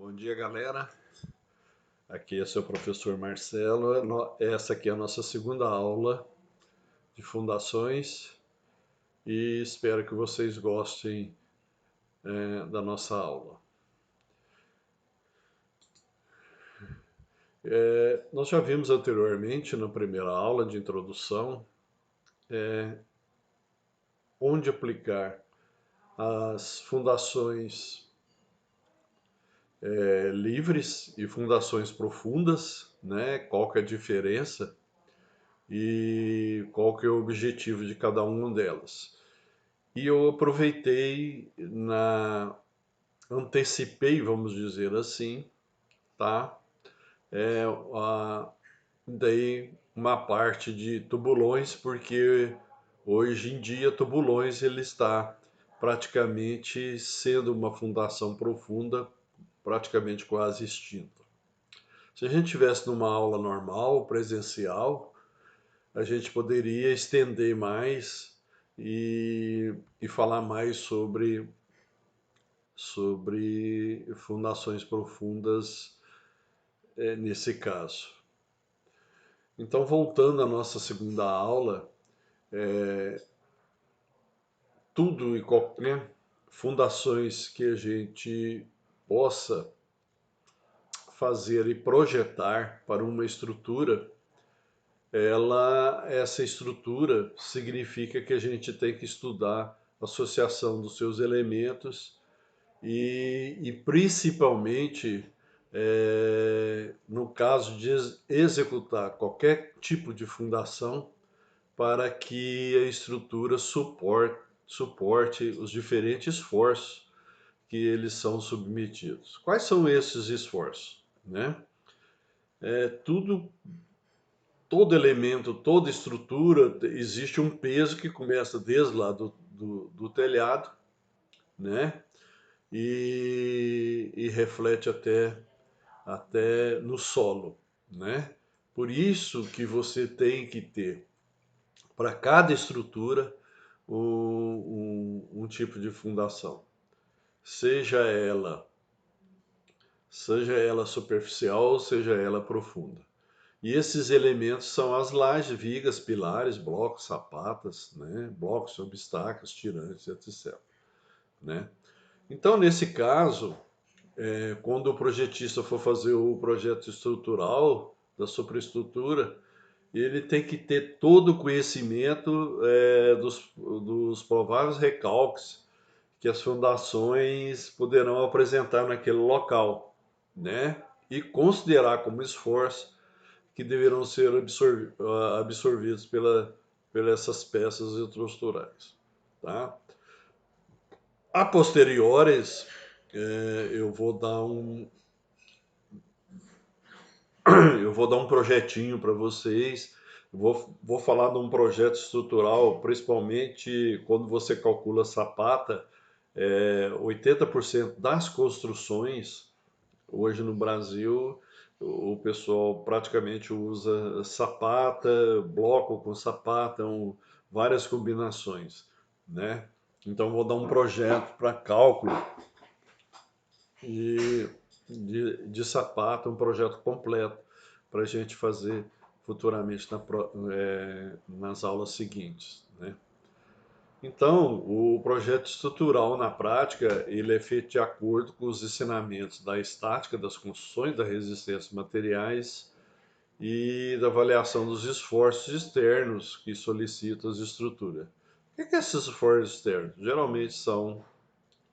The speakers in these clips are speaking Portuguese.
Bom dia, galera. Aqui é seu professor Marcelo. Essa aqui é a nossa segunda aula de fundações e espero que vocês gostem da nossa aula. Nós já vimos anteriormente, na primeira aula de introdução, onde aplicar as fundações livres e fundações profundas, né? Qual que é a diferença e qual que é o objetivo de cada uma delas. E eu antecipei, vamos dizer assim, tá? É, Daí uma parte de tubulões, porque hoje em dia tubulões ele está praticamente sendo uma fundação profunda, praticamente quase extinta. Se a gente tivesse numa aula normal, presencial, a gente poderia estender mais e falar mais sobre fundações profundas nesse caso. Então, voltando à nossa segunda aula, tudo e qualquer fundações que a gente possa fazer e projetar para uma estrutura, essa estrutura significa que a gente tem que estudar a associação dos seus elementos e principalmente no caso de executar qualquer tipo de fundação para que a estrutura suporte os diferentes esforços que eles são submetidos. Quais são esses esforços? Né? Tudo, todo elemento, toda estrutura, existe um peso que começa desde lá do telhado, né? E reflete até no solo, né? Por isso que você tem que ter, para cada estrutura, um tipo de fundação. Seja ela, seja ela superficial, seja ela profunda. E esses elementos são as lajes, vigas, pilares, blocos, sapatas, né? Blocos, obstáculos, tirantes, etc. Né? Então, nesse caso, quando o projetista for fazer o projeto estrutural da superestrutura, ele tem que ter todo o conhecimento dos prováveis recalques que as fundações poderão apresentar naquele local, né? E considerar como esforço que deverão ser absorvidos pelas essas peças estruturais, tá? A posteriores, eu vou dar eu vou dar um projetinho para vocês. Vou falar de um projeto estrutural, principalmente quando você calcula sapata. 80% das construções hoje no Brasil, o pessoal praticamente usa sapata, bloco com sapata, várias combinações, né? Então vou dar um projeto para cálculo e de sapato, um projeto completo para a gente fazer futuramente nas aulas seguintes, né? Então, o projeto estrutural na prática, ele é feito de acordo com os ensinamentos da estática das construções, da resistência materiais e da avaliação dos esforços externos que solicitam as estruturas. O que é esses esforços externos? Geralmente são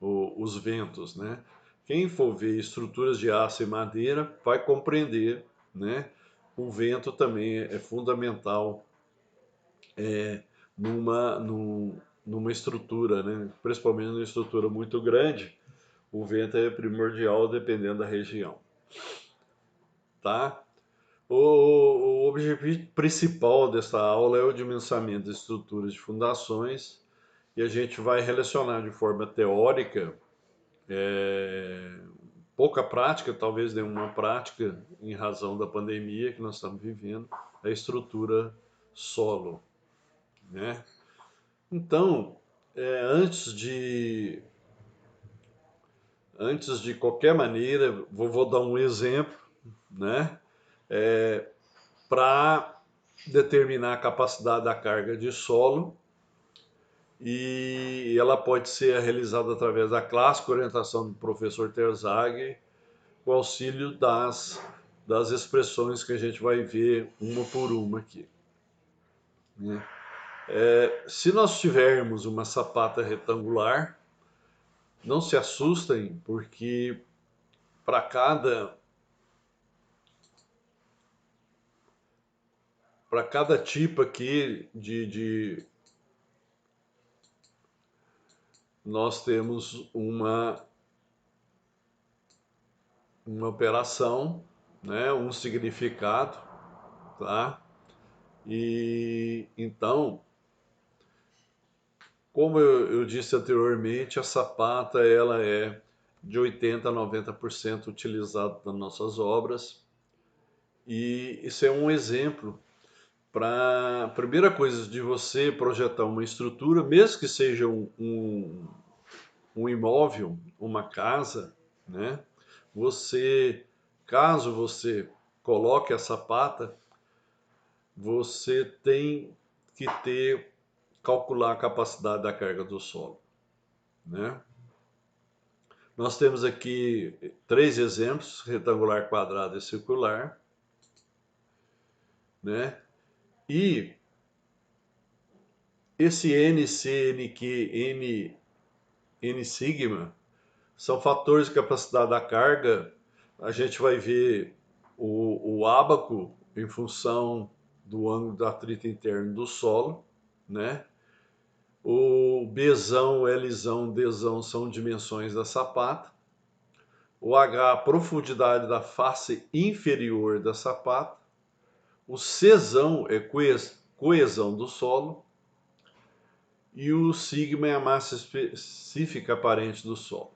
os ventos, né? Quem for ver estruturas de aço e madeira vai compreender, né? O vento também é fundamental numa, numa estrutura, né? Principalmente numa estrutura muito grande, o vento é primordial dependendo da região, tá? O objetivo principal dessa aula é o dimensionamento de estruturas de fundações e a gente vai relacionar de forma teórica pouca prática, talvez nenhuma prática, em razão da pandemia que nós estamos vivendo, a estrutura solo, né? Então, antes antes de qualquer maneira, vou dar um exemplo, né? Para determinar a capacidade da carga de solo, e ela pode ser realizada através da clássica orientação do professor Terzaghi, com auxílio das expressões que a gente vai ver uma por uma aqui, né? Se nós tivermos uma sapata retangular, não se assustem, porque para cada tipo aqui nós temos uma operação, né, um significado, tá? E então, como eu disse anteriormente, a sapata ela é de 80 a 90% utilizada nas nossas obras, e isso é um exemplo para primeira coisa de você projetar uma estrutura, mesmo que seja um imóvel, uma casa, né? Caso você coloque a sapata, você tem que calcular a capacidade da carga do solo, né? Nós temos aqui 3 exemplos: retangular, quadrado e circular, né? E esse NC, NQ, N sigma são fatores de capacidade da carga. A gente vai ver o ábaco em função do ângulo do atrito interno do solo, né? O Bzão, Lzão, Dzão são dimensões da sapata. O H, a profundidade da face inferior da sapata. O Czão é coesão do solo. E o sigma é a massa específica aparente do solo.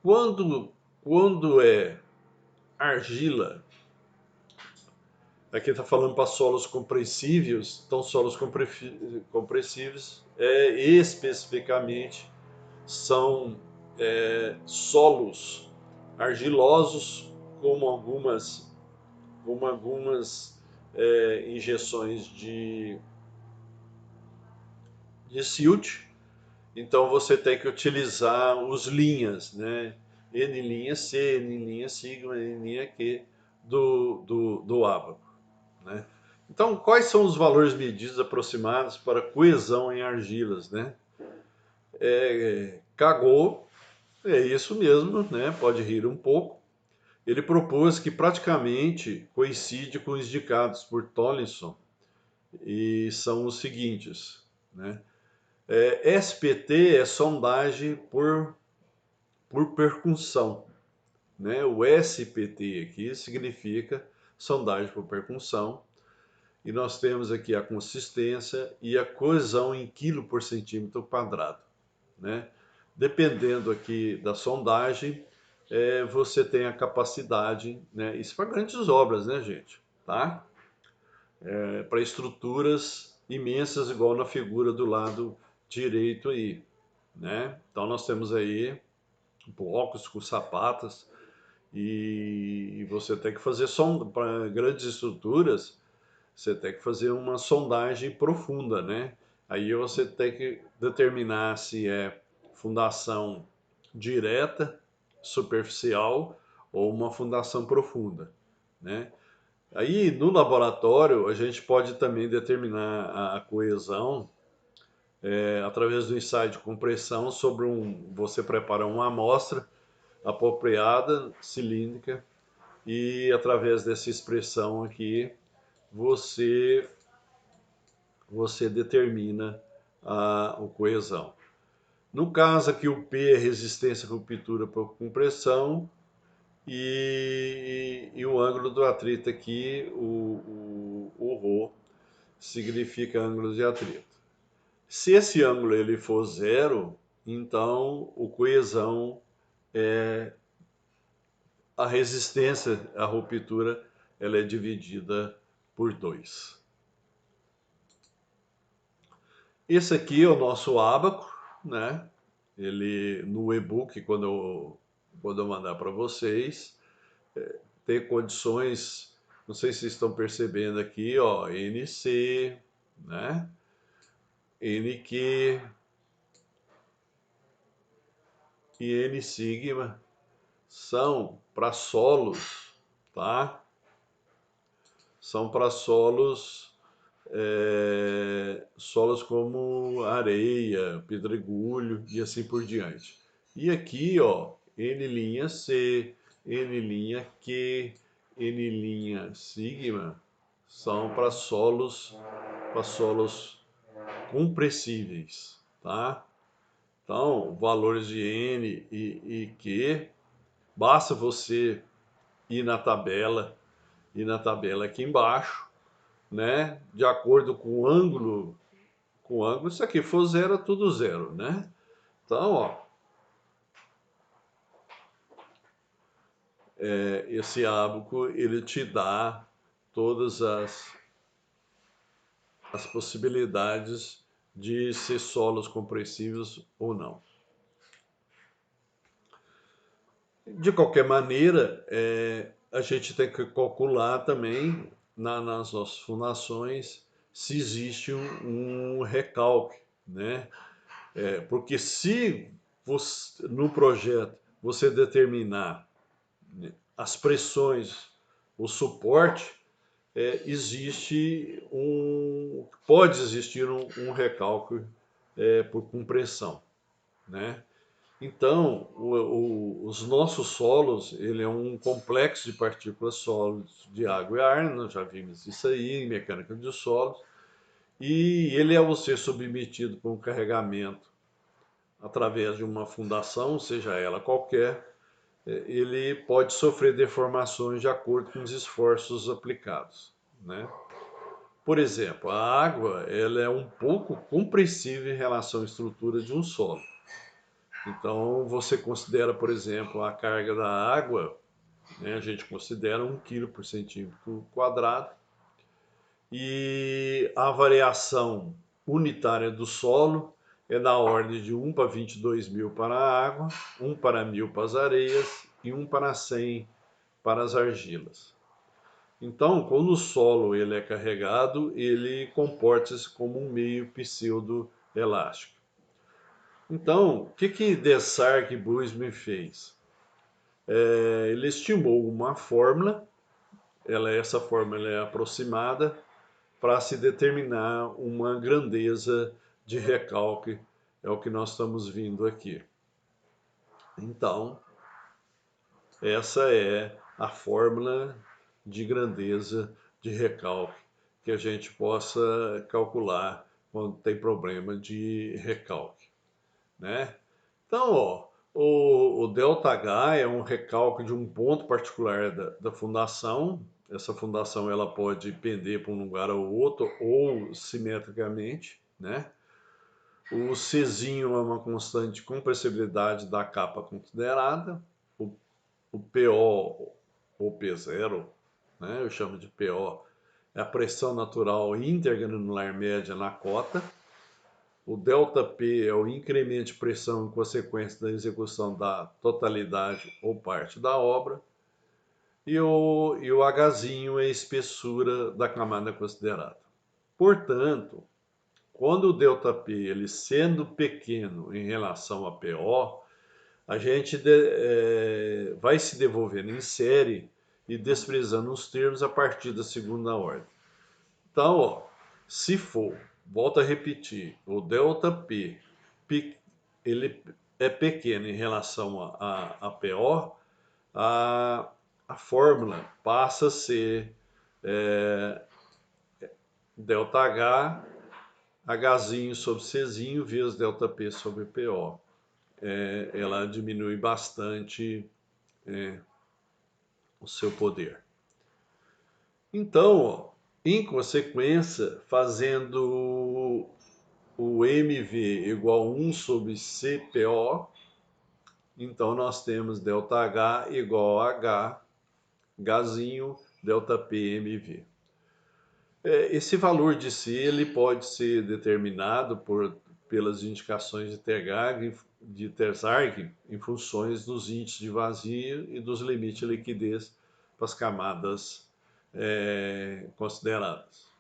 Quando é argila, aqui está falando para solos compressíveis, então solos compressíveis especificamente são solos argilosos, como algumas injeções de silt. Então você tem que utilizar os linhas, né? N' C, N' sigma, N' Q do ábaco, né? Então, quais são os valores medidos aproximados para coesão em argilas, né? Cagou, é isso mesmo, né? Pode rir um pouco. Ele propôs que praticamente coincide com os indicados por Tomlinson, e são os seguintes, né? SPT é sondagem por percussão, né? O SPT aqui significa sondagem por percussão, e nós temos aqui a consistência e a coesão em quilo por centímetro quadrado, né? Dependendo aqui da sondagem, você tem a capacidade, né? Isso para grandes obras, né, gente? Tá? Para estruturas imensas, igual na figura do lado direito aí, né? Então nós temos aí blocos com sapatas, e você tem que fazer para grandes estruturas, você tem que fazer uma sondagem profunda, né? Aí você tem que determinar se é fundação direta, superficial, ou uma fundação profunda, né? Aí no laboratório a gente pode também determinar a coesão através do ensaio de compressão sobre você prepara uma amostra apropriada, cilíndrica, e através dessa expressão aqui você determina a coesão. No caso aqui o P é resistência à ruptura por compressão, e o ângulo do atrito aqui, o ρ, significa ângulo de atrito. Se esse ângulo ele for zero, então o coesão a resistência à ruptura, ela é dividida por 2. Esse aqui é o nosso ábaco, né? Ele no e-book, quando eu quando eu mandar para vocês, ter condições, não sei se vocês estão percebendo aqui, ó, NC, né? NQ e N sigma são para solos, tá? São para solos, solos como areia, pedregulho e assim por diante. E aqui, ó, N' N' N' sigma são para solos compressíveis, tá? Então, valores de N e Q, basta você ir na tabela aqui embaixo, né? De acordo com o ângulo, isso aqui for zero, é tudo zero, né? Então, ó, esse ábaco, ele te dá todas as possibilidades de ser solos compressivos ou não. De qualquer maneira, a gente tem que calcular também nas nossas fundações se existe um recalque, né? Porque se você, no projeto você determinar, né, as pressões, o suporte, pode existir um recalque por compressão, né? Então, os nossos solos, ele é um complexo de partículas sólidas de água e ar, nós já vimos isso aí em mecânica de solos, e ele, ao ser submetido por um carregamento através de uma fundação, seja ela qualquer, ele pode sofrer deformações de acordo com os esforços aplicados, né? Por exemplo, a água, ela é um pouco compressível em relação à estrutura de um solo. Então, você considera, por exemplo, a carga da água, né, a gente considera 1 kg por centímetro quadrado, e a variação unitária do solo é da ordem de 1 para 22 mil para a água, 1 para 1000 para as areias e 1 para 100 para as argilas. Então, quando o solo ele é carregado, ele comporta-se como um meio pseudo-elástico. Então, o que Desargues e Buisman fez? Ele estimou uma fórmula, essa fórmula é aproximada, para se determinar uma grandeza de recalque, é o que nós estamos vendo aqui. Então, essa é a fórmula de grandeza de recalque que a gente possa calcular quando tem problema de recalque, né? Então, ó, o ΔH é um recalque de um ponto particular da fundação. Essa fundação ela pode pender para um lugar ou outro ou simetricamente, né? O Czinho é uma constante de compressibilidade da capa considerada. O PO ou P0, né? Eu chamo de PO, é a pressão natural intergranular média na cota. O ΔP é o incremento de pressão em consequência da execução da totalidade ou parte da obra. E o Hzinho é a espessura da camada considerada. Portanto, quando o ΔP ele sendo pequeno em relação a PO, a gente vai se devolvendo em série e desprezando os termos a partir da segunda ordem. Então, ó, se for, volto a repetir, o ΔP ele é pequeno em relação a PO, a fórmula passa a ser ΔH, Hzinho sobre Czinho vezes ΔP sobre PO. Ela diminui bastante o seu poder. Então, ó, em consequência, fazendo o MV igual a 1 sobre CPO, então nós temos ΔH igual a H, Hzinho, ΔP MV. Esse valor de C ele pode ser determinado pelas indicações de TH de Terzaghi em funções dos índices de vazio e dos limites de liquidez para as camadas consideradas.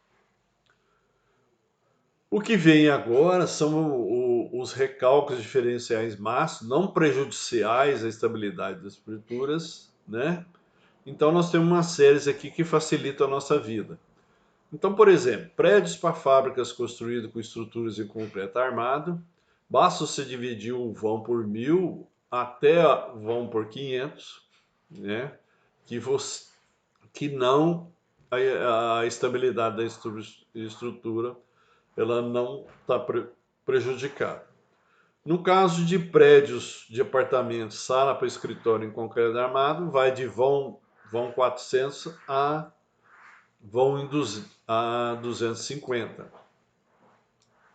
O que vem agora são os recálculos diferenciais máximos, não prejudiciais à estabilidade das estruturas, né? Então nós temos uma série aqui que facilita a nossa vida. Então, por exemplo, prédios para fábricas construídos com estruturas em concreto armado, basta você dividir o vão por 1000 até vão por 500, né? Que não a estabilidade da estrutura ela não está prejudicada. No caso de prédios de apartamentos, sala para escritório em concreto armado, vai de vão 400 a vão a 250.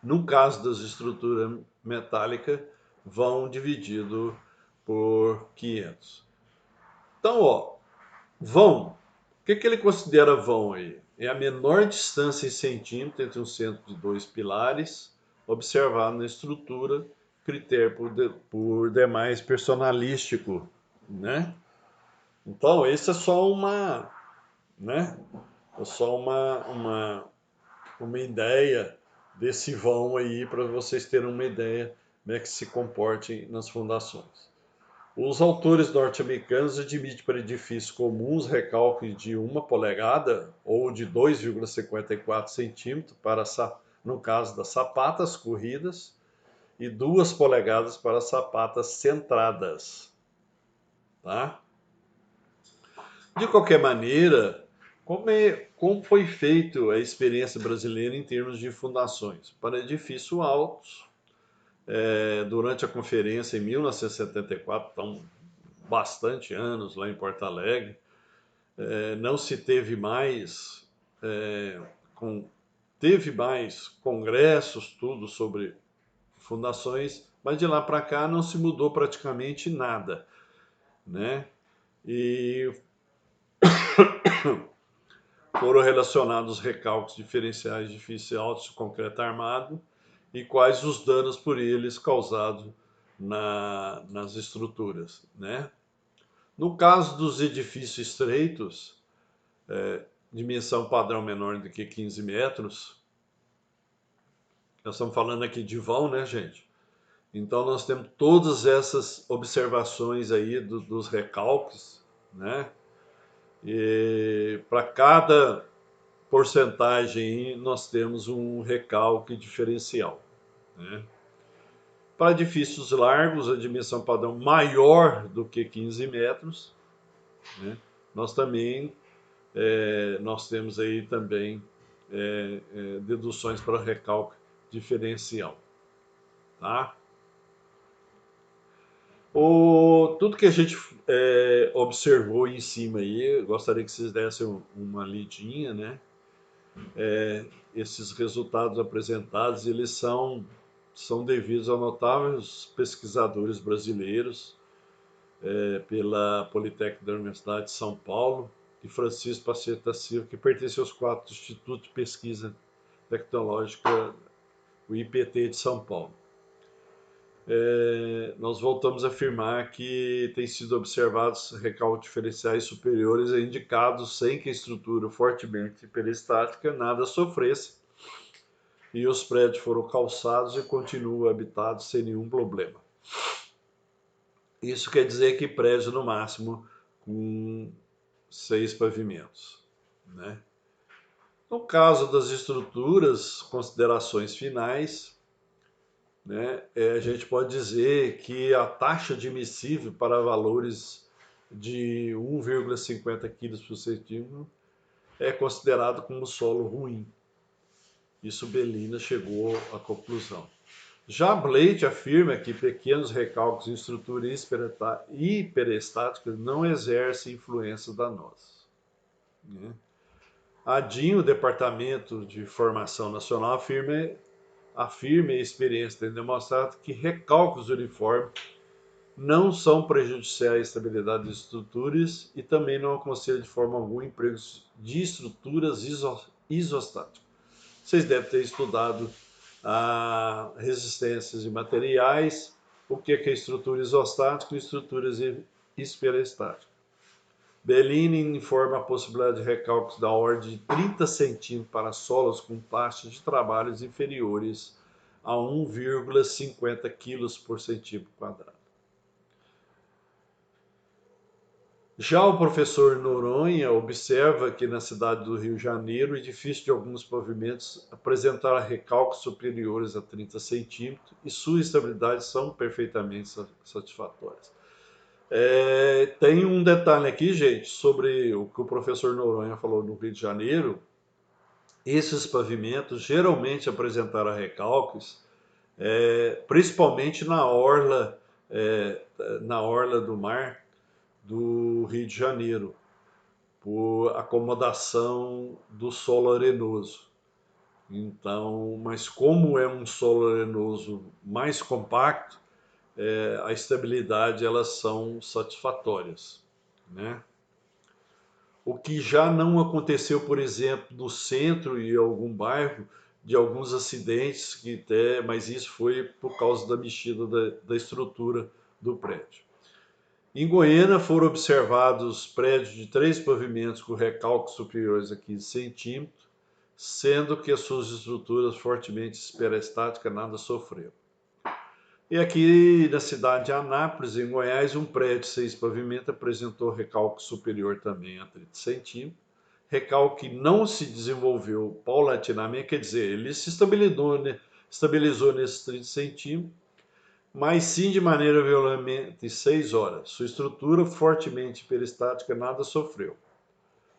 No caso das estruturas metálicas, vão dividido por 500. Então, ó, vão. O que ele considera vão aí? É a menor distância em centímetro entre o centro de dois pilares, observado na estrutura, critério por demais personalístico, né? Então, esse é só né? É só uma ideia desse vão aí para vocês terem uma ideia como é que se comportem nas fundações. Os autores norte-americanos admitem para edifícios comuns recálculos de 1 polegada ou de 2,54 centímetros para, no caso das sapatas corridas, e 2 polegadas para sapatas centradas. Tá? De qualquer maneira, como foi feita a experiência brasileira em termos de fundações? Para edifícios altos, durante a conferência em 1974, então bastante anos lá em Porto Alegre, não se teve mais, teve mais congressos, tudo sobre fundações, mas de lá para cá não se mudou praticamente nada, né? E foram relacionados os recálculos diferenciais de edifícios altos de concreto armado e quais os danos por eles causados nas estruturas, né? No caso dos edifícios estreitos, dimensão padrão menor do que 15 metros, nós estamos falando aqui de vão, né, gente? Então nós temos todas essas observações aí dos recálculos, né? E para cada porcentagem nós temos um recalque diferencial, né? Para edifícios largos, a dimensão padrão maior do que 15 metros, né? Nós temos aí também deduções para recalque diferencial, tá? Tudo que a gente observou em cima aí, eu gostaria que vocês dessem uma lidinha, né? Esses resultados apresentados, eles são devidos a notáveis pesquisadores brasileiros, pela Politécnica da Universidade de São Paulo, e Francisco Paceta Silva, que pertence aos 4 Institutos de Pesquisa Tecnológica, o IPT de São Paulo. Nós voltamos a afirmar que têm sido observados recálculos diferenciais superiores a indicados sem que a estrutura fortemente hiperestática nada sofresse, e os prédios foram calçados e continuam habitados sem nenhum problema. Isso quer dizer que prédio no máximo com 6 pavimentos, né? No caso das estruturas, considerações finais, né, a gente pode dizer que a taxa admissível para valores de 1,50 kg por centímetro é considerado como solo ruim. Isso Bellina chegou à conclusão. Já Blake afirma que pequenos recálculos em estruturas hiperestáticas não exercem influência danosa, né? A DIN, o Departamento de Formação Nacional, afirma a experiência tem demonstrado que recálculos uniformes não são prejudiciais à estabilidade de estruturas e também não aconselham de forma alguma empregos de estruturas isostáticas. Vocês devem ter estudado resistências de materiais o que é estrutura isostática e estruturas hiperestáticas. Bellini informa a possibilidade de recálculos da ordem de 30 centímetros para solos com taxas de trabalhos inferiores a 1,50 kg por centímetro quadrado. Já o professor Noronha observa que na cidade do Rio de Janeiro, o edifício de alguns pavimentos apresentaram recálculos superiores a 30 centímetros e sua estabilidade são perfeitamente satisfatórias. Tem um detalhe aqui, gente, sobre o que o professor Noronha falou no Rio de Janeiro. Esses pavimentos geralmente apresentaram recálculos, principalmente na orla do mar do Rio de Janeiro, por acomodação do solo arenoso. Então, mas como é um solo arenoso mais compacto, a estabilidade elas são satisfatórias, né? O que já não aconteceu, por exemplo, no centro e algum bairro, de alguns acidentes, mas isso foi por causa da mexida da estrutura do prédio. Em Goiânia foram observados prédios de 3 pavimentos com recálculos superiores a 15 centímetros, sendo que as suas estruturas fortemente hiperestáticas nada sofreram. E aqui na cidade de Anápolis, em Goiás, um prédio de 6 pavimentos apresentou recálculo superior também a 30 centímetros, recálculo que não se desenvolveu paulatinamente, quer dizer, ele se estabilizou nesses 30 centímetros, mas sim de maneira violenta em 6 horas. Sua estrutura fortemente hiperestática nada sofreu.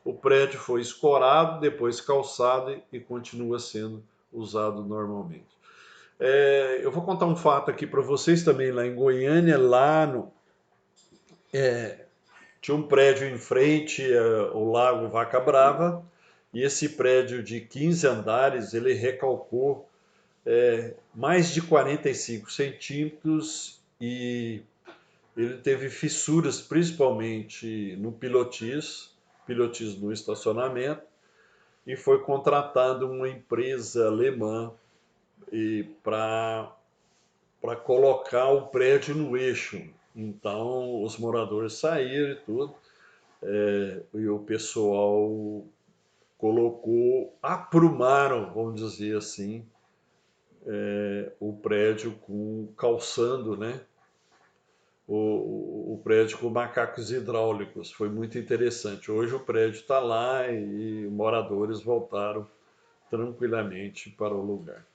O prédio foi escorado, depois calçado e continua sendo usado normalmente. Eu vou contar um fato aqui para vocês também, lá em Goiânia, tinha um prédio em frente ao Lago Vaca Brava, e esse prédio de 15 andares, ele recalcou mais de 45 centímetros e ele teve fissuras principalmente no pilotis no estacionamento, e foi contratado uma empresa alemã para colocar o prédio no eixo. Então os moradores saíram e tudo, e o pessoal aprumaram, vamos dizer assim, o prédio calçando, né? O prédio com macacos hidráulicos. Foi muito interessante. Hoje o prédio está lá e moradores voltaram tranquilamente para o lugar.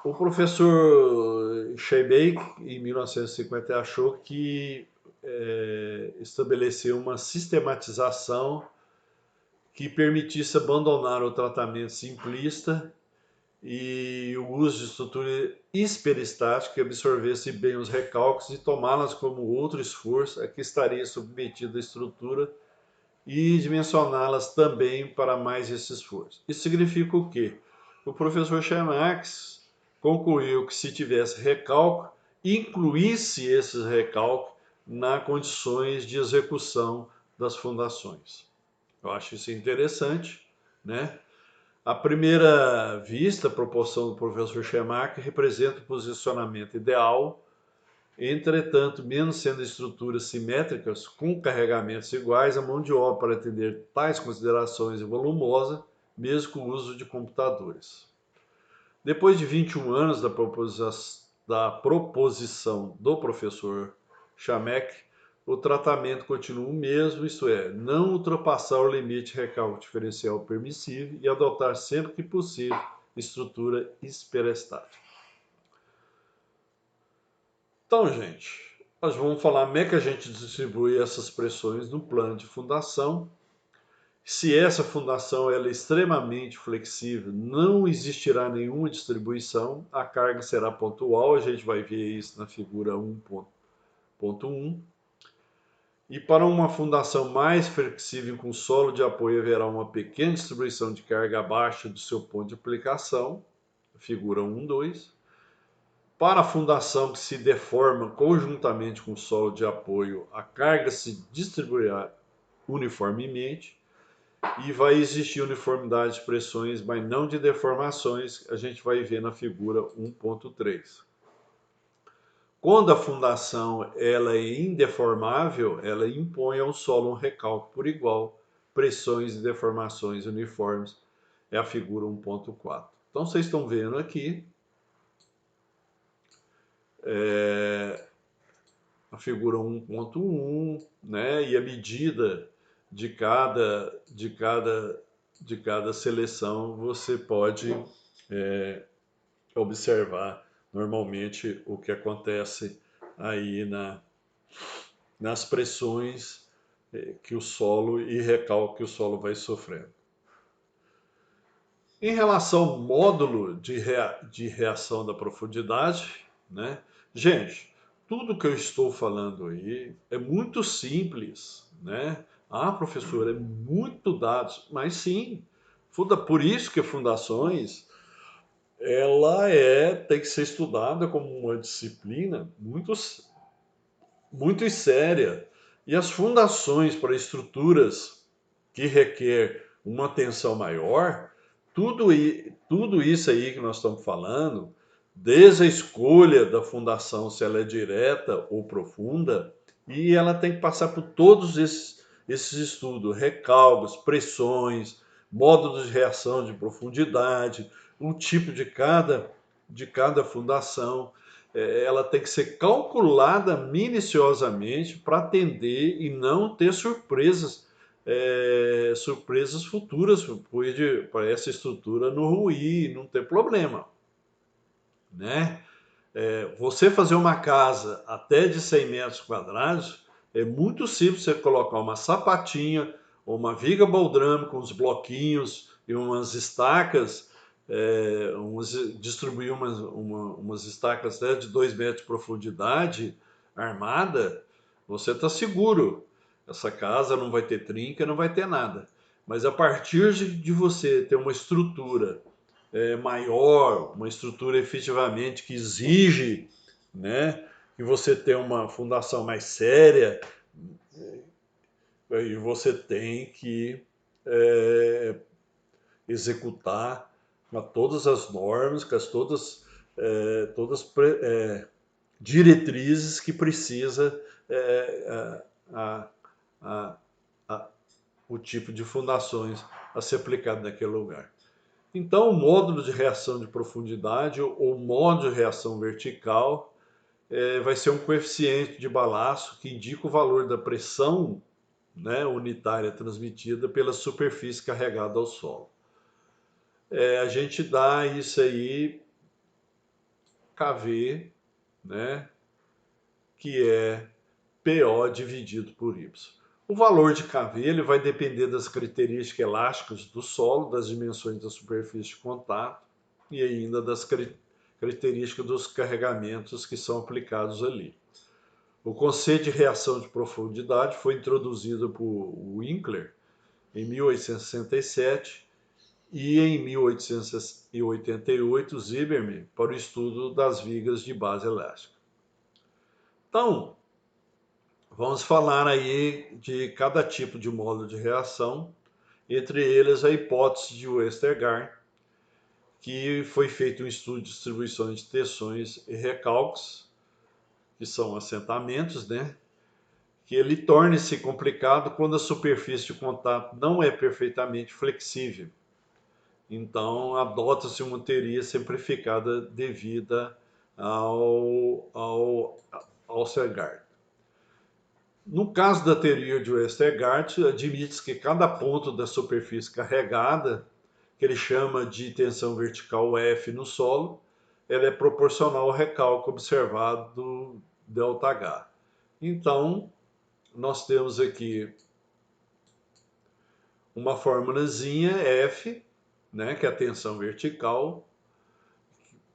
O professor Scheibake, em 1950, achou que estabeleceu uma sistematização que permitisse abandonar o tratamento simplista e o uso de estrutura hiperestática que absorvesse bem os recálculos e tomá-las como outro esforço a que estaria submetida a estrutura e dimensioná-las também para mais esse esforço. Isso significa o quê? O professor Scheibake concluiu que se tivesse recálculo, incluísse esses recálculos nas condições de execução das fundações. Eu acho isso interessante, né? À primeira vista, a proporção do professor Scheibake representa o posicionamento ideal, entretanto, mesmo sendo estruturas simétricas com carregamentos iguais, a mão de obra para atender tais considerações é volumosa, mesmo com o uso de computadores. Depois de 21 anos da proposição do professor Scheibake, o tratamento continua o mesmo, isto é, não ultrapassar o limite de recálculo diferencial permissível e adotar sempre que possível estrutura hiperestática. Então, gente, nós vamos falar como é que a gente distribui essas pressões no plano de fundação. Se essa fundação ela é extremamente flexível, não existirá nenhuma distribuição, a carga será pontual, a gente vai ver isso na figura 1.1. E para uma fundação mais flexível com solo de apoio haverá uma pequena distribuição de carga abaixo do seu ponto de aplicação, figura 1.2. Para a fundação que se deforma conjuntamente com o solo de apoio, a carga se distribuirá uniformemente e vai existir uniformidade de pressões, mas não de deformações, a gente vai ver na figura 1.3. Quando a fundação ela é indeformável, ela impõe ao solo um recalque por igual, pressões e deformações uniformes. É a figura 1.4. Então vocês estão vendo aqui a figura 1.1, né? E a medida de cada seleção você pode observar normalmente o que acontece aí nas pressões que o solo e recalque que o solo vai sofrendo. Em relação ao módulo de reação da profundidade, né? Gente, tudo que eu estou falando aí é muito simples, né? Ah, professor, é muito dados, mas sim, por isso que fundações tem que ser estudada como uma disciplina muito séria. E as fundações para estruturas que requer uma atenção maior, tudo isso aí que nós estamos falando, desde a escolha da fundação, se ela é direta ou profunda, e ela tem que passar por todos esses estudos, recálculos, pressões, módulos de reação de profundidade, o tipo de cada fundação. Ela tem que ser calculada minuciosamente para atender e não ter surpresas futuras para essa estrutura não ruir, não ter problema, né? Você fazer uma casa até de 100 metros quadrados é muito simples você colocar uma sapatinha ou uma viga baldrame com os bloquinhos e umas estacas, distribuir umas estacas até de 2 metros de profundidade armada, você está seguro. Essa casa não vai ter trinca, não vai ter nada. Mas a partir de você ter uma estrutura maior, uma estrutura efetivamente que exige, né, que você tenha uma fundação mais séria, e você tem que executar a todas as normas, com todas diretrizes que precisa a, a, a, o tipo de fundações a ser aplicado naquele lugar. Então, o módulo de reação de profundidade ou módulo de reação vertical vai ser um coeficiente de balaço que indica o valor da pressão, né, unitária transmitida pela superfície carregada ao solo. A gente dá isso aí KV, né, que é PO dividido por Y. O valor de KV ele vai depender das características elásticas do solo, das dimensões da superfície de contato e ainda das características dos carregamentos que são aplicados ali. O conceito de reação de profundidade foi introduzido por Winkler em 1867 e em 1888 Zimmermann para o estudo das vigas de base elástica. Então, vamos falar aí de cada tipo de módulo de reação, entre eles a hipótese de Westergaard, que foi feito um estudo de distribuições de tensões e recalques, que são assentamentos, né? Que ele torna-se complicado quando a superfície de contato não é perfeitamente flexível. Então, adota-se uma teoria simplificada devida ao Westergaard. No caso da teoria de Westergaard, admite-se que cada ponto da superfície carregada, que ele chama de tensão vertical F no solo, ela é proporcional ao recalque observado do ΔH. Então, nós temos aqui uma formulazinha F, né, que é a tensão vertical,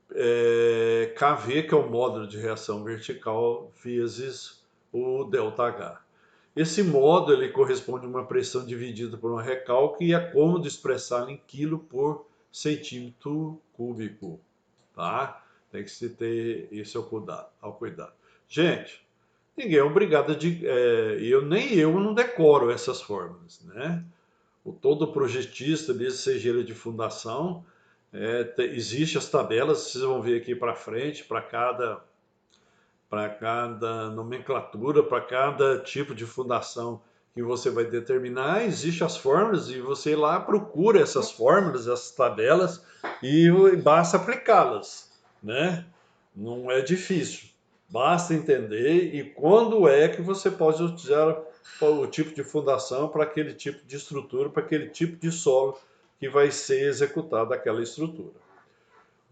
KV, que é o módulo de reação vertical, vezes o ΔH. Esse módulo ele corresponde a uma pressão dividida por um recalque e é cômodo expressá-lo em quilo por centímetro cúbico, tá? Tem que se ter isso ao cuidado. Gente, ninguém é obrigado nem eu não decoro essas fórmulas, né? Todo projetista desse seja de fundação, existe as tabelas, vocês vão ver aqui para frente, para para cada nomenclatura, para cada tipo de fundação que você vai determinar, existem as fórmulas e você lá procura essas fórmulas, essas tabelas e basta aplicá-las, né? Não é difícil, basta entender e quando é que você pode utilizar o tipo de fundação para aquele tipo de estrutura, para aquele tipo de solo que vai ser executada aquela estrutura.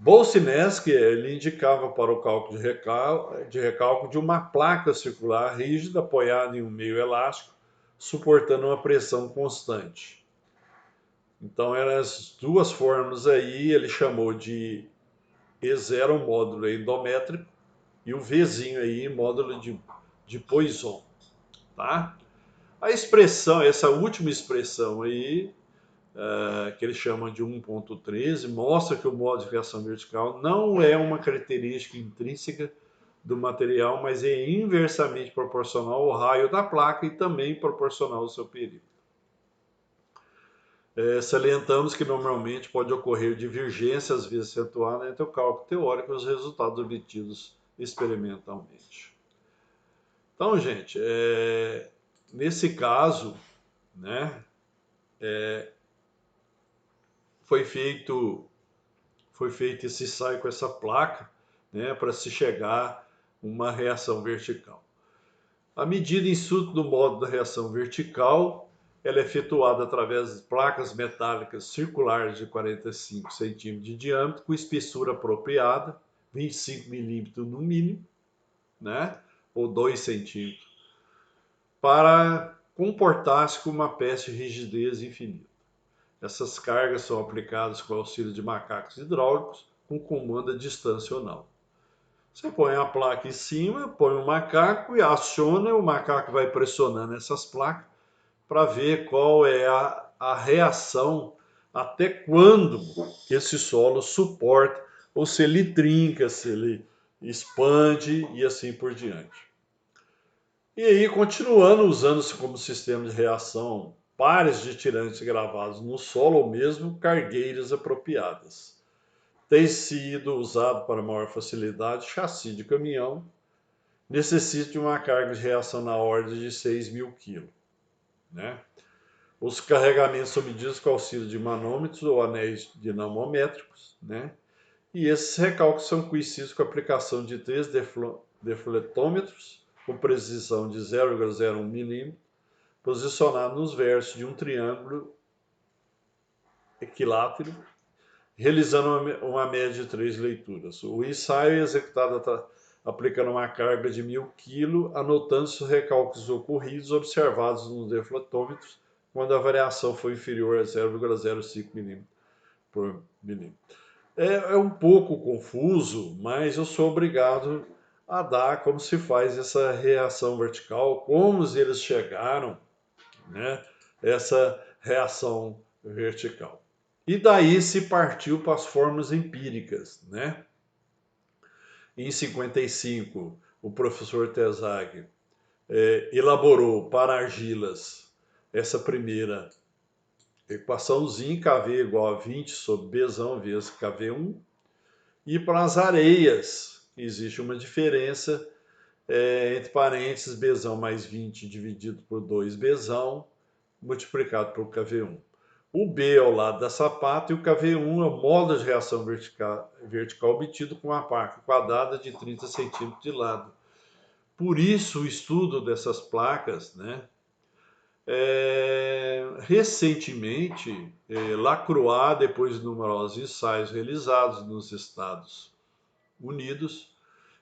Boltzmann, ele indicava para o cálculo de recálculo de uma placa circular rígida apoiada em um meio elástico, suportando uma pressão constante. Então, eram as duas fórmulas aí, ele chamou de E0, módulo endométrico, e o Vzinho aí, módulo de Poisson, tá? A expressão, essa última expressão aí, que eles chamam de 1.13, mostra que o modo de reação vertical não é uma característica intrínseca do material, mas é inversamente proporcional ao raio da placa e também proporcional ao seu perímetro. Salientamos que normalmente pode ocorrer divergência, às vezes acentuada, entre o cálculo teórico e os resultados obtidos experimentalmente. Então, gente, nesse caso, né, foi feito esse ensaio com essa placa, né, para se chegar a uma reação vertical. A medida em estudo do modo da reação vertical, ela é efetuada através de placas metálicas circulares de 45 centímetros de diâmetro, com espessura apropriada, 25 milímetros no mínimo, né, ou 2 centímetros, para comportar-se com uma peça de rigidez infinita. Essas cargas são aplicadas com auxílio de macacos hidráulicos com comando a distância ou não. Você põe a placa em cima, põe o macaco e aciona, o macaco vai pressionando essas placas para ver qual é a reação, até quando esse solo suporta, ou se ele trinca, se ele expande e assim por diante. E aí, continuando usando-se como sistema de reação pares de tirantes gravados no solo ou mesmo cargueiras apropriadas. Tem sido usado para maior facilidade chassi de caminhão, necessita de uma carga de reação na ordem de 6.000 kg. Né? Os carregamentos são medidos com auxílio de manômetros ou anéis dinamométricos, né? E esses recálculos são conhecidos com a aplicação de 3 defletômetros com precisão de 0,01 milímetro, posicionado nos versos de um triângulo equilátero, realizando uma média de 3 leituras. O ensaio é executado aplicando uma carga de 1.000 kg, anotando-se os recálculos ocorridos observados nos defletômetros quando a variação for inferior a 0,05 milímetro por milímetro. É um pouco confuso, mas eu sou obrigado a dar como se faz essa reação vertical, como eles chegaram, né, essa reação vertical. E daí se partiu para as fórmulas empíricas, né? Em 55, o professor Terzaghi elaborou para argilas essa primeira equaçãozinha, KV igual a 20 sobre Bzão vezes KV1. E para as areias, existe uma diferença entre parênteses, Bzão mais 20 dividido por 2Bzão, multiplicado por KV1. O B é o lado da sapata e o KV1 é o modo de reação vertical obtido com uma placa quadrada de 30 centímetros de lado. Por isso, o estudo dessas placas, né? Recentemente, Lacroix, depois de numerosos ensaios realizados nos Estados Unidos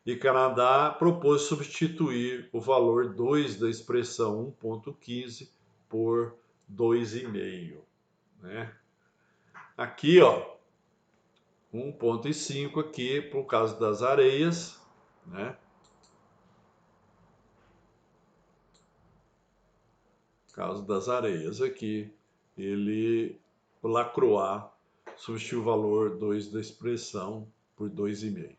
e Canadá, propôs substituir o valor 2 da expressão 1.15 por 2,5. Né? Aqui, ó, 1.5 aqui por causa das areias, né? Por causa das areias aqui, o Lacroix substituiu o valor 2 da expressão por 2,5.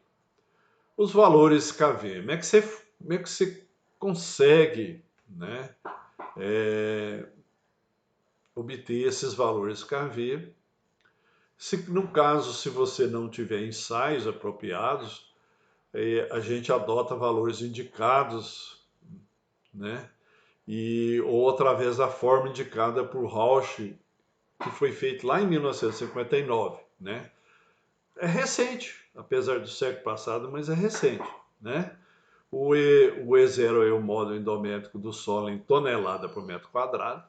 Os valores KV, como é que você consegue, né, obter esses valores KV? No caso, se você não tiver ensaios apropriados, a gente adota valores indicados, né? Ou através da forma indicada por Rauch, que foi feito lá em 1959, né? É recente, apesar do século passado, mas é recente, né? O E0 é o módulo endométrico do solo em tonelada por metro quadrado.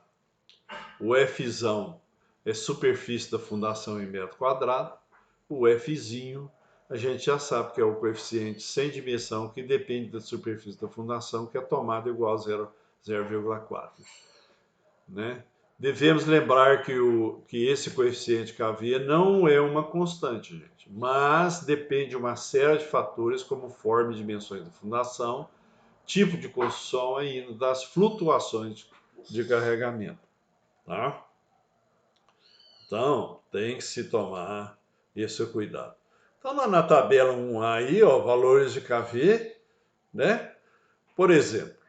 O Fzão é superfície da fundação em metro quadrado. O Fzinho, a gente já sabe que é o coeficiente sem dimensão que depende da superfície da fundação, que é tomada igual a 0,4. Né? Devemos lembrar que esse coeficiente Kv não é uma constante, gente, mas depende de uma série de fatores como forma e dimensões da fundação, tipo de construção e ainda das flutuações de carregamento. Tá? Então, tem que se tomar esse cuidado. Então, na tabela 1A aí, ó, valores de Kv, né? Por exemplo,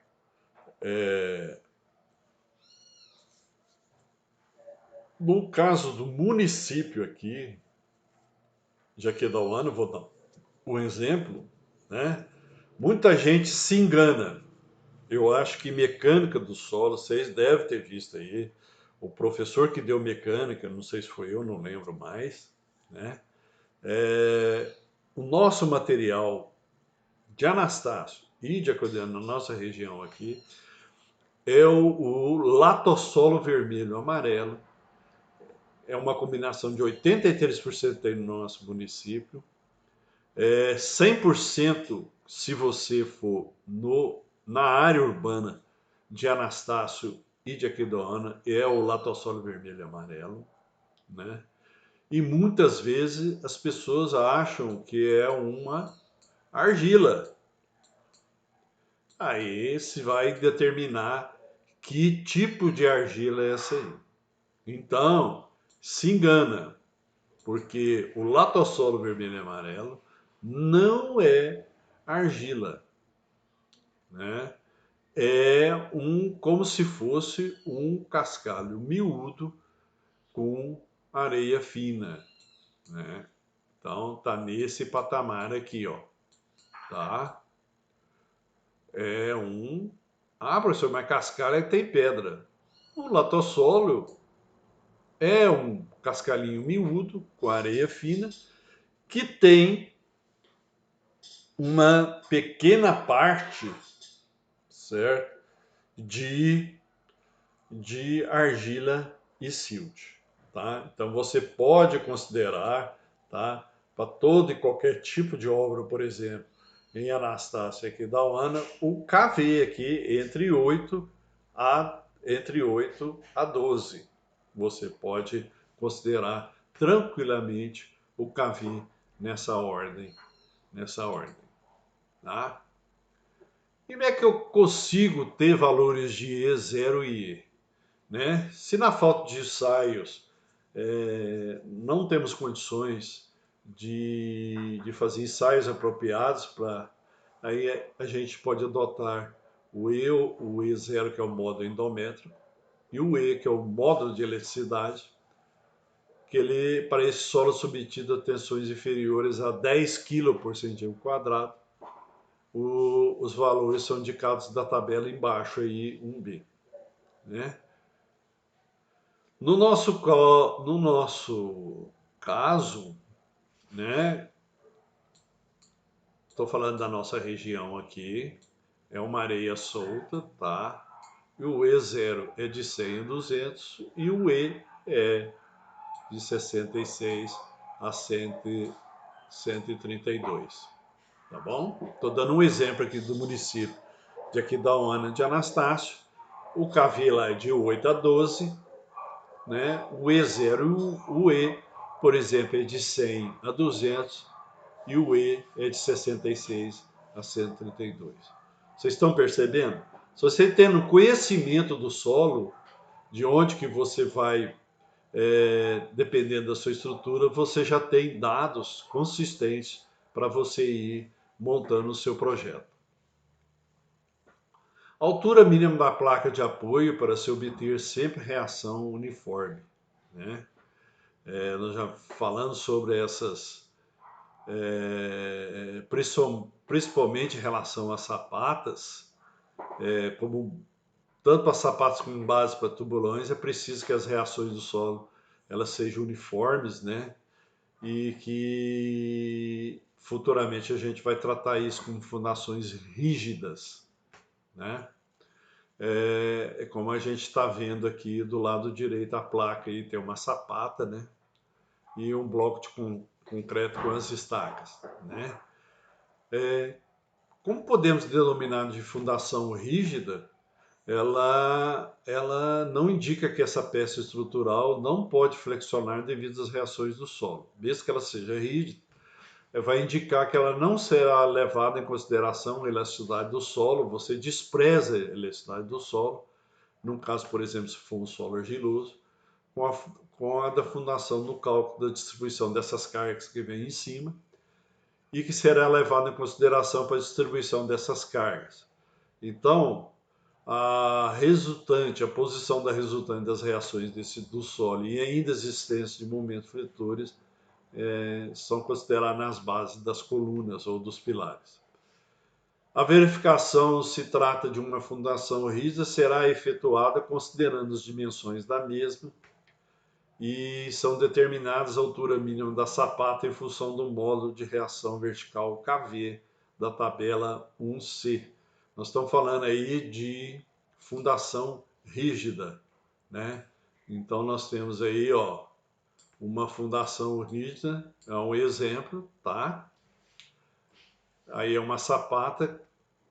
no caso do município aqui, Jaquedauana, vou dar um exemplo, né? Muita gente se engana. Eu acho que mecânica do solo, vocês devem ter visto aí. O professor que deu mecânica, não sei se foi eu, não lembro mais, né? O nosso material de Anastácio e de Acodiano, na nossa região aqui, é o latossolo vermelho amarelo. É uma combinação de 83% aí no nosso município. 100% se você for na área urbana de Anastácio e de Aquidauana, é o latossolo vermelho e amarelo, né? E muitas vezes as pessoas acham que é uma argila. Aí se vai determinar que tipo de argila é essa aí. Então, se engana, porque o latossolo vermelho e amarelo não é argila, né? É como se fosse um cascalho miúdo com areia fina, né? Então tá nesse patamar aqui, ó, tá? Professor, mas cascalho é que tem pedra. O latossolo é um cascalhinho miúdo com areia fina que tem uma pequena parte, certo? De argila e silt, tá? Então você pode considerar, tá? Para todo e qualquer tipo de obra, por exemplo, em Anastácia aqui da Uana, o KV aqui entre 8 a 12. Você pode considerar tranquilamente o KV nessa ordem, tá? E como é que eu consigo ter valores de E0 e E? Né? Se na falta de ensaios não temos condições de fazer ensaios apropriados, aí a gente pode adotar o E0, que é o módulo endométrico, e o E, que é o módulo de eletricidade, que ele, para esse solo submetido a tensões inferiores a 10 kg por centímetro quadrado, os valores são indicados da tabela embaixo aí, 1B, né? No nosso caso, né? Estou falando da nossa região aqui, é uma areia solta, tá? E o E0 é de 100 a 200 e o E é de 66 a 132, tá bom? Estou dando um exemplo aqui do município de Aquidauana de Anastácio. O KV lá é de 8 a 12, né? O E0 e o E, por exemplo, é de 100 a 200 e o E é de 66 a 132. Vocês estão percebendo? Se você tendo conhecimento do solo, de onde que você vai, dependendo da sua estrutura, você já tem dados consistentes para você ir montando o seu projeto. Altura mínima da placa de apoio para se obter sempre reação uniforme, né? Nós já falamos sobre principalmente em relação às sapatas, como tanto para sapatos como base para tubulões, é preciso que as reações do solo elas sejam uniformes, né? E que futuramente a gente vai tratar isso como fundações rígidas, né? É como a gente está vendo aqui do lado direito a placa aí tem uma sapata, né? E um bloco de concreto com as estacas, né? Como podemos denominar de fundação rígida, ela não indica que essa peça estrutural não pode flexionar devido às reações do solo. Mesmo que ela seja rígida, vai indicar que ela não será levada em consideração a elasticidade do solo, você despreza a elasticidade do solo, no caso, por exemplo, se for um solo argiloso, com a da fundação no cálculo da distribuição dessas cargas que vem em cima, e que será levado em consideração para a distribuição dessas cargas. Então, a posição da resultante das reações do solo e ainda a existência de momentos fletores são consideradas nas bases das colunas ou dos pilares. A verificação se trata de uma fundação rígida será efetuada considerando as dimensões da mesma e são determinadas a altura mínima da sapata em função do módulo de reação vertical KV da tabela 1C. Nós estamos falando aí de fundação rígida, né? Então nós temos aí, ó, uma fundação rígida, é um exemplo, tá? Aí é uma sapata,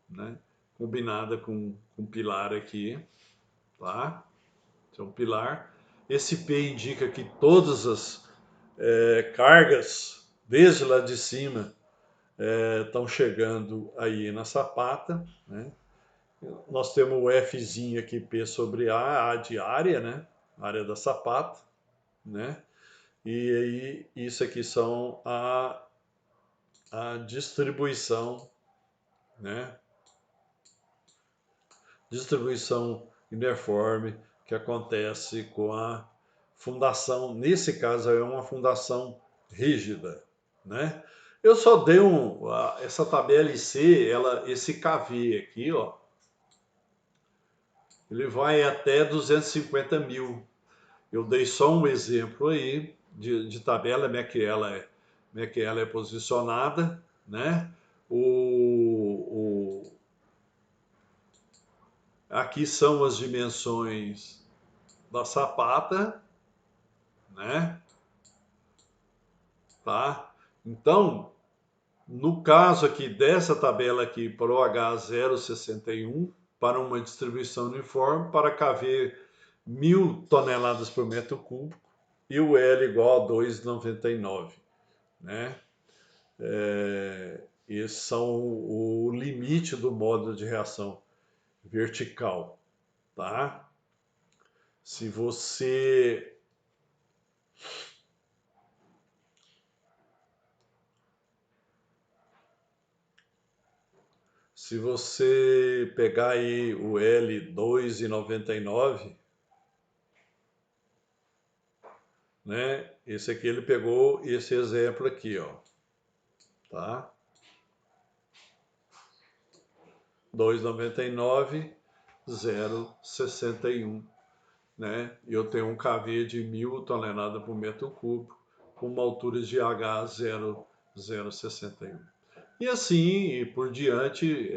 né? Combinada com um pilar aqui, tá? Esse é um pilar. Esse P indica que todas as cargas, desde lá de cima, estão chegando aí na sapata, né? Nós temos o Fzinho aqui, P sobre A de área, né? Área da sapata, né? E aí, isso aqui são a distribuição, né? Distribuição uniforme que acontece com a fundação. Nesse caso, é uma fundação rígida, né? Eu só dei essa tabela IC, esse KV aqui, ó, ele vai até 250 mil. Eu dei só um exemplo aí de tabela, como é que ela é posicionada, né? Aqui são as dimensões da sapata, né? Tá? Então, no caso aqui dessa tabela aqui para o H061, para uma distribuição uniforme, para KV 1.000 toneladas por metro cúbico e o L igual a 2,99, né? Esses são o limite do módulo de reação vertical, tá? Se você pegar aí o L 2,99, né? Esse aqui ele pegou esse exemplo aqui, ó, tá? 2,99, 0,61, né? E eu tenho um KV de 1.000 toneladas por metro cúbico, com uma altura de H 0,061. E assim por diante,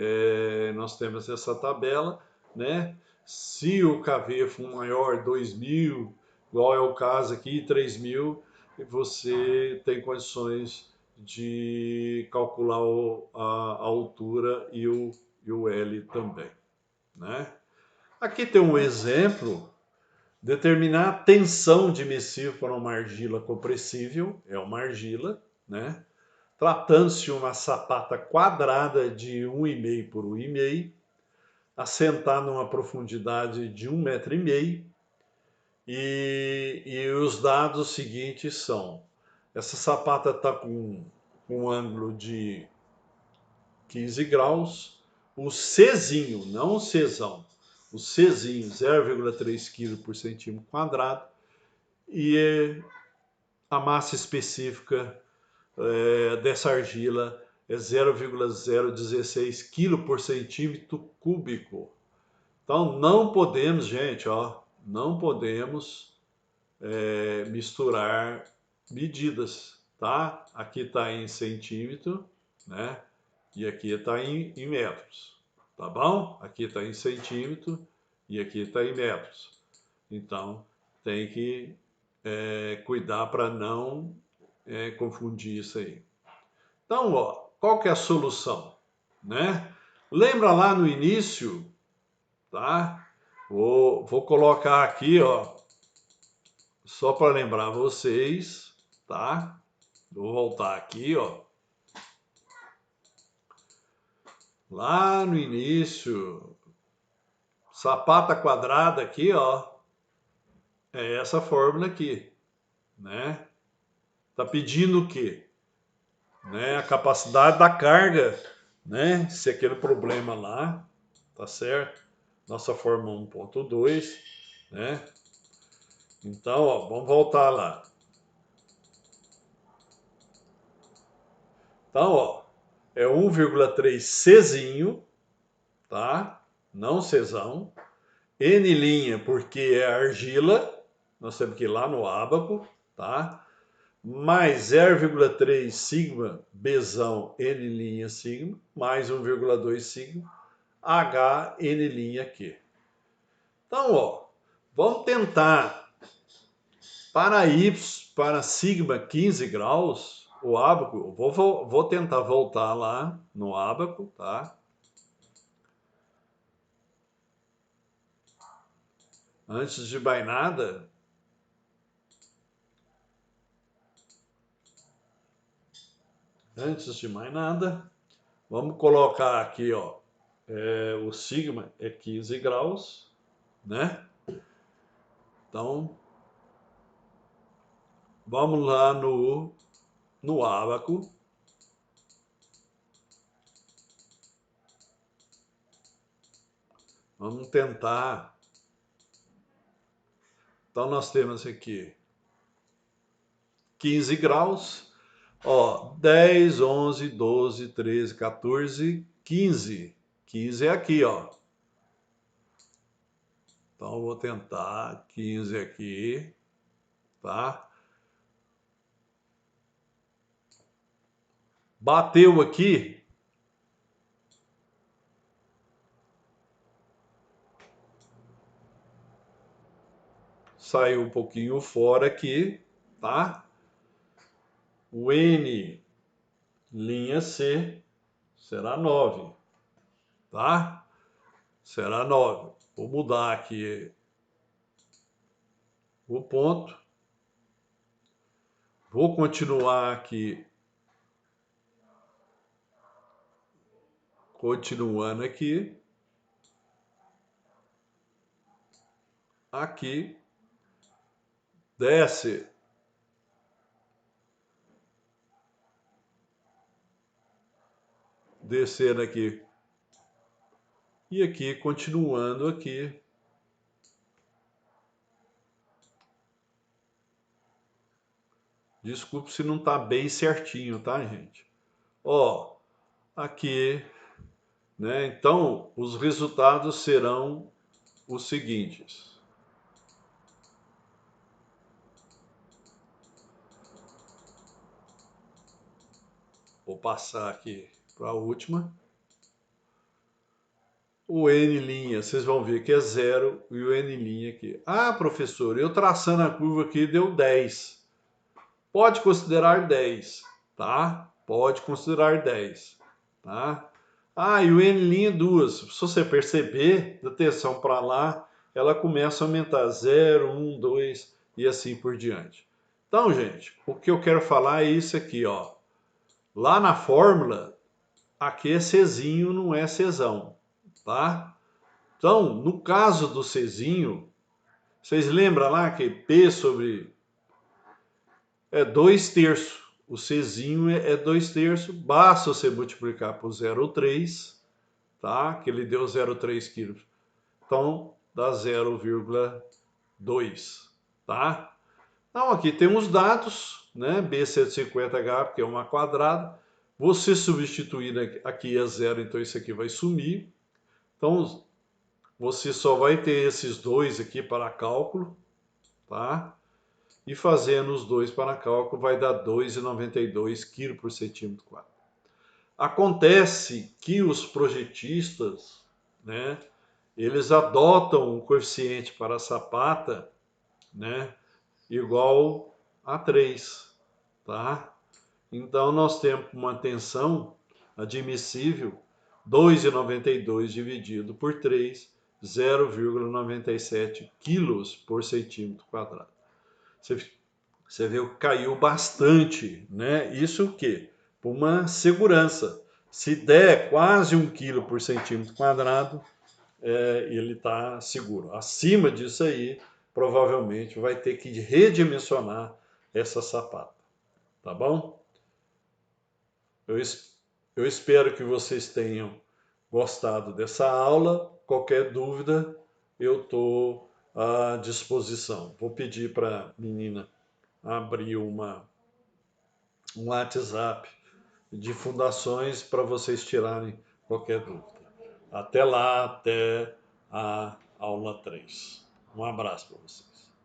nós temos essa tabela, né? Se o KV for maior, 2.000, igual é o caso aqui, 3.000, você tem condições de calcular a altura e o L também, né? Aqui tem um exemplo, determinar a tensão admissível para uma argila compressível, é uma argila, né? Tratando-se de uma sapata quadrada de 1,5 por 1,5, assentada numa profundidade de 1,5 m, e os dados seguintes são: essa sapata está com um ângulo de 15 graus, o Czinho, não o Czão, o Czinho 0,3 kg por centímetro quadrado, e a massa específica dessa argila é 0,016 kg por centímetro cúbico. Então não podemos, gente, ó, não podemos misturar medidas, tá? Aqui está em centímetro, né? E aqui está em metros, tá bom? Aqui está em centímetro e aqui está em metros. Então tem que cuidar para não confundir isso aí. Então, ó, qual que é a solução, né? Lembra lá no início, tá? Vou colocar aqui, ó, só para lembrar vocês, tá? Vou voltar aqui, ó. Lá no início, sapata quadrada aqui, ó, é essa fórmula aqui, né? Tá pedindo o quê? Né? A capacidade da carga, né? Se aquele problema lá, tá certo? Nossa fórmula 1.2, né? Então, ó, vamos voltar lá. Então, ó, é 1,3 Czinho, tá? Não Czão. N' porque é argila, nós temos que ir lá no ábaco, tá? Mais 0,3 sigma Bzão N' sigma, mais 1,2 sigma H N' Q. Então, ó, vamos tentar para Y, para sigma 15 graus, o ábaco, vou tentar voltar lá no ábaco, tá? Antes de mais nada, vamos colocar aqui, ó, o sigma é 15 graus, né? Então, vamos lá no ábaco. Vamos tentar. Então, nós temos aqui 15 graus. Ó, 10, 11, 12, 13, 14, 15. 15 é aqui, ó. Então, eu vou tentar 15 aqui, tá? Bateu aqui. Saiu um pouquinho fora aqui, tá? O N' C será 9, tá? Será 9. Vou mudar aqui o ponto. Vou continuar aqui. Continuando aqui. Aqui. Desce. Descendo aqui. E aqui, continuando aqui. Desculpe se não está bem certinho, tá, gente? Ó, aqui, né? Então, os resultados serão os seguintes. Vou passar aqui para a última. O N', vocês vão ver que é 0 e o N' aqui. Ah, professor, eu traçando a curva aqui deu 10. Pode considerar 10, tá? Pode considerar 10, tá? Ah, e o N' 2. Se você perceber, da tensão para lá, ela começa a aumentar 0, 1, 2 e assim por diante. Então, gente, o que eu quero falar é isso aqui, ó. Lá na fórmula, aqui é Czinho, não é Czão, tá? Então, no caso do Czinho, vocês lembram lá que P sobre é 2 terços. O Czinho é 2 terços. Basta você multiplicar por 0,3, tá? Que ele deu 0,3 quilos. Então, dá 0,2, tá? Então, aqui tem os dados, né? B150H, porque é uma quadrada. Você substituir aqui é zero, então isso aqui vai sumir. Então, você só vai ter esses dois aqui para cálculo, tá? E fazendo os dois para cálculo vai dar 2,92 kg por centímetro quadrado. Acontece que os projetistas, né, eles adotam um coeficiente para a sapata, né, igual a 3, tá? Então nós temos uma tensão admissível 2,92 dividido por 3, 0,97 quilos por centímetro quadrado. Você viu que caiu bastante, né? Isso o quê? Por uma segurança. Se der quase 1 quilo por centímetro quadrado, ele está seguro. Acima disso aí, provavelmente vai ter que redimensionar essa sapata. Tá bom? Eu espero que vocês tenham gostado dessa aula. Qualquer dúvida, eu estou à disposição. Vou pedir para a menina abrir um WhatsApp de fundações para vocês tirarem qualquer dúvida. Até lá, até a aula 3. Um abraço para vocês.